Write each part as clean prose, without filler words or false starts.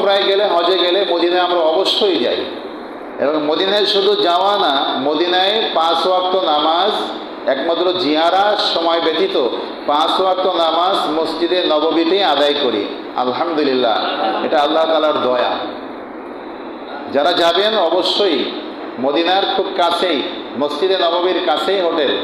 ওমরায় গেলে, হজে গেলে মদিনায় আমরা অবশ্যই যাই। এবং মদিনায় শুধু যাওয়া না, মদিনায় 5 ওয়াক্ত নামাজ একমাত্র জিয়ারার সময় ব্যতীত 5 ওয়াক্ত নামাজ মসজিদে নববীতেই আদায় করি। আলহামদুলিল্লাহ, এটা আল্লাহ তাআলার দয়া। যারা যাবেন অবশ্যই মদিনার খুব কাছেই, মসজিদে নববীর কাছেই হোটেল,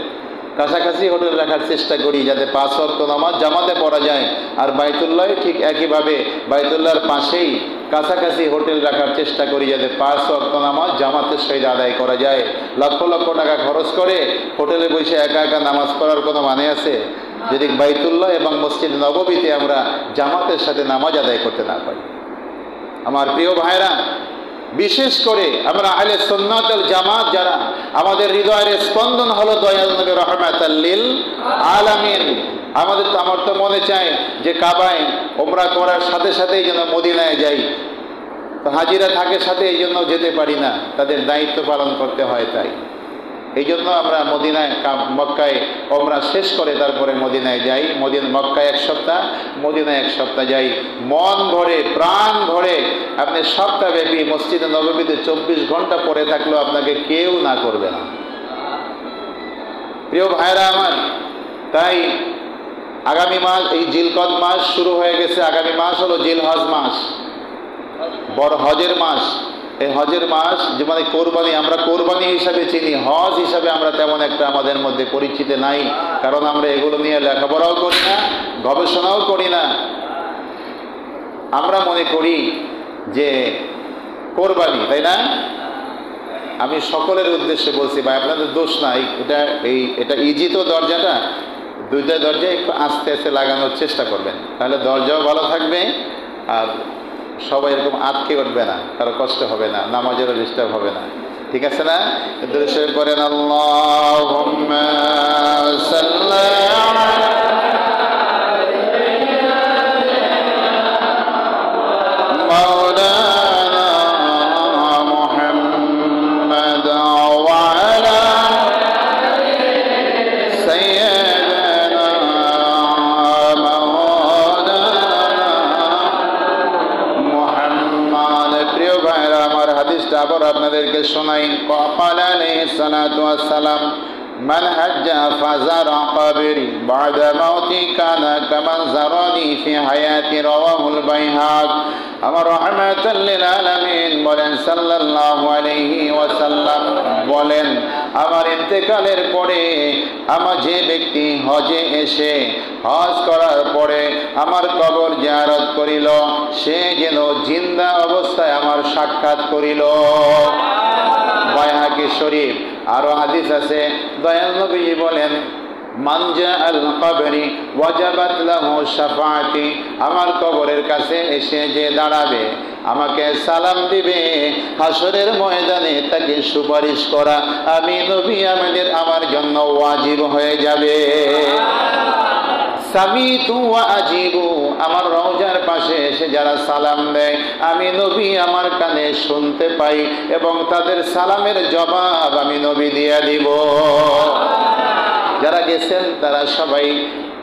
কাছাকাছি হোটেল রাখার চেষ্টা করি, যাতে 5 ওয়াক্ত নামাজ জামাতে পড়া যায়। আর বাইতুল্লাহ ঠিক একইভাবে বাইতুল্লাহর পাশেই কাছাকাছি হোটেল রাখার চেষ্টা করি, যাতে 5 ওয়াক্ত নামাজ জামাতের সহিত আদায় করা যায়। লক্ষ লক্ষ টাকা খরচ করে হোটেলে বসে একা একা নামাজ পড়ার কোনো মানে আছে, যদি বাইতুল্লাহ এবং মসজিদ নববীতে আমরা জামাতের সাথে নামাজ আদায় করতে না পারি? আমার প্রিয় ভাইরা, বিশেষ করে আমরা আহলে সুন্নাত ওয়াল জামাত যারা, আমাদের হৃদয়ের স্পন্দন হলো দয়াল নবী রাহমাতাল লিল আলামিন। আমার তো মনে চায় যে কাবায় ওমরা করার সাথে সাথেই যেন মদিনায় যাই। তো হাজিরা থাকে সাথে, এই জন্য যেতে পারি না, তাদের দায়িত্ব পালন করতে হয়। তাই এই জন্য আমরা মদিনায়, মক্কায় ওমরা শেষ করে তারপরে মদিনায় যাই। মক্কায় 1 সপ্তাহ, মদিনায় 1 সপ্তাহ যাই। মন ভরে, প্রাণ ভরে আপনি সপ্তাহব্যাপী মসজিদে নববীতে 24 ঘন্টা পড়ে থাকলেও আপনাকে কেউ না করবে না। প্রিয় ভাইরা আমার, তাই আগামী মাস, এই জিলকদ মাস শুরু হয়ে গেছে। আগামী মাস হলো জিলহজ মাস, বড় হজের মাস। এই হজের মাস যে মানে কোরবানি, আমরা কোরবানি হিসাবে চিনি, হজ হিসাবে আমরা তেমন একটা আমাদের মধ্যে পরিচিত নাই। কারণ আমরা এগুলো নিয়ে লেখাপড়াও করি না, গবেষণাও করি না। আমরা মনে করি যে কোরবানি, তাই না? আমি সকলের উদ্দেশ্যে বলছি, ভাই আপনাদের দোষ নাই, এটা ইজি তো দরজাটা, 2টা দরজা একটু আস্তে আস্তে লাগানোর চেষ্টা করবেন, তাহলে দরজাও ভালো থাকবে আর সবাই এরকম আটকে উঠবে না, কারো কষ্ট হবে না, নামাজেরও ডিস্টার্ব হবে না। ঠিক আছে না? দরুদ পড়েন, আল্লাহুম্মা সাল্লি আলা মাওলানা মুহাম্মাদ ওয়া আলা সাইয়্যিদিনা মাওলানা মুহাম্মদ। প্রিয় ভাইরা আমার, হাদিসটা আবার আপনাদেরকে শোনাই। ক্বাল আলাইহিস সালাতু ওয়াস সালাম, মান হাজ্জা ফাজারা কবরি বাদা মাউতি কানা কামান জারানি ফি হায়াতি, রাওয়াহুল বাইহাক। আমার রাহমাতাল লিল আলামিন বলেন সাল্লাল্লাহু আলাইহি ওয়াসাল্লাম বলেন, আমার ইন্তেকালের পরে আমার যে ব্যক্তি হজে এসে হজ করার পরে আমার কবর জিয়ারত করিল, সে যেন জিন্দা অবস্থায় আমার সাক্ষাৎ করিল। বাইহাকি শরীফ। আরো হাদিস আছে, দয়াল নবীজি বলেন, মান জাআল কবরি ওয়াজাবাত লাহু শাফাআতি, আমার কবরের কাছে এসে যে দাঁড়াবে, আমাকে সালাম দিবে, হাসরের ময়দানে তাকে সুপারিশ করা আমি নবী আমার জন্য ওয়াজিব হয়ে যাবে। সামিতু ওয়া আজিবু, আমার রওজার পাশে এসে যারা সালাম দেয়, আমি নবী আমার কানে শুনতে পাই এবং তাদের সালামের জবাব আমি নবী দিয়ে দিব। যারা গেছেন তারা সবাই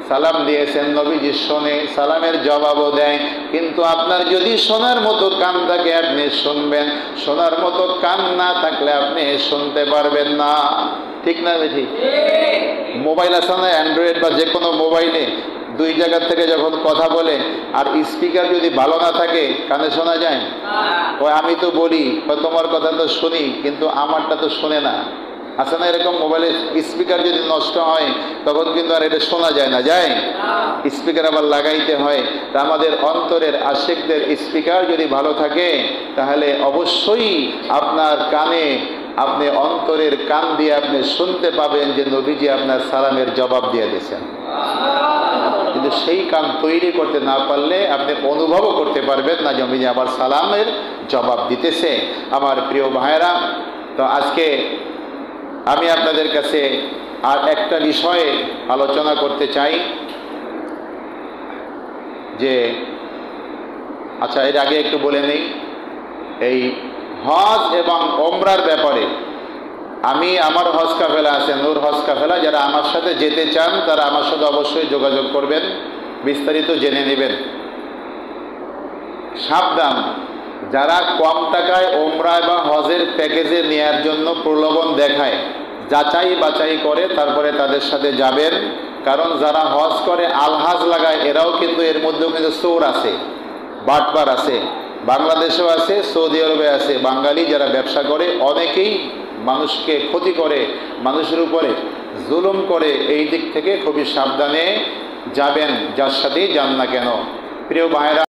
সালাম দিয়েছেন, নবীজি শোনে, সালামের জবাবও দেয়। কিন্তু আপনার যদি শোনার মতো কান থাকে আপনি শুনবেন, শোনার মতো কান না থাকলে আপনি শুনতে পারবেন না। ঠিক না বেঠি? মোবাইল আছে না, অ্যান্ড্রয়েড বা যে কোনো মোবাইলে 2 জায়গা থেকে যখন কথা বলে আর স্পিকার যদি ভালো না থাকে কানে শোনা যায়? ওই আমি তো বলি তোমার কথা তো শুনি, কিন্তু আমারটা তো শোনে না। আছে না এরকম? মোবাইলের স্পিকার যদি নষ্ট হয় তখন কিন্তু আর এটা শোনা যায় না, যায়? স্পিকার আবার লাগাইতে হয়। তা আমাদের অন্তরের আশিকদের স্পিকার যদি ভালো থাকে তাহলে অবশ্যই আপনার কানে, আপনি অন্তরের কান দিয়ে আপনি শুনতে পাবেন যে নবীজি আপনার সালামের জবাব দিয়ে দিয়েছেন। কিন্তু সেই কান তৈরি করতে না পারলে আপনি অনুভবও করতে পারবেন না যে নবীজি আমার সালামের জবাব দিতেছে। আমার প্রিয় ভাইরা, তো আজকে আমি আপনাদের কাছে আর একটা বিষয়ে আলোচনা করতে চাই যে, আচ্ছা এর আগে একটু বলে নেই, এই হজ এবং ওমরার ব্যাপারে আমি, আমার হজ কাফেলা আছে, নূর হজ কাফেলা, যারা আমার সাথে যেতে চান তারা আমার সাথে অবশ্যই যোগাযোগ করবেন, বিস্তারিত জেনে নেবেন। সাবধান, যারা কম টাকায় ওমরা বা হজের প্যাকেজে নেয়ার জন্য প্রলোভন দেখায়, যাচাই বাছাই করে তারপরে তাদের সাথে যাবেন। কারণ যারা হজ করে আলহাজ লাগায়, এরাও কিন্তু এর মধ্যেও কিন্তু চোর আছে, বাটপার আছে, বাংলাদেশেও আছে, সৌদি আরবে আছে। বাঙালি যারা ব্যবসা করে অনেকেই মানুষকে ক্ষতি করে, মানুষের উপরে জুলুম করে। এই দিক থেকে খুবই সাবধানে যাবেন, যার সাথেই যান না কেন। প্রিয় ভাইরা,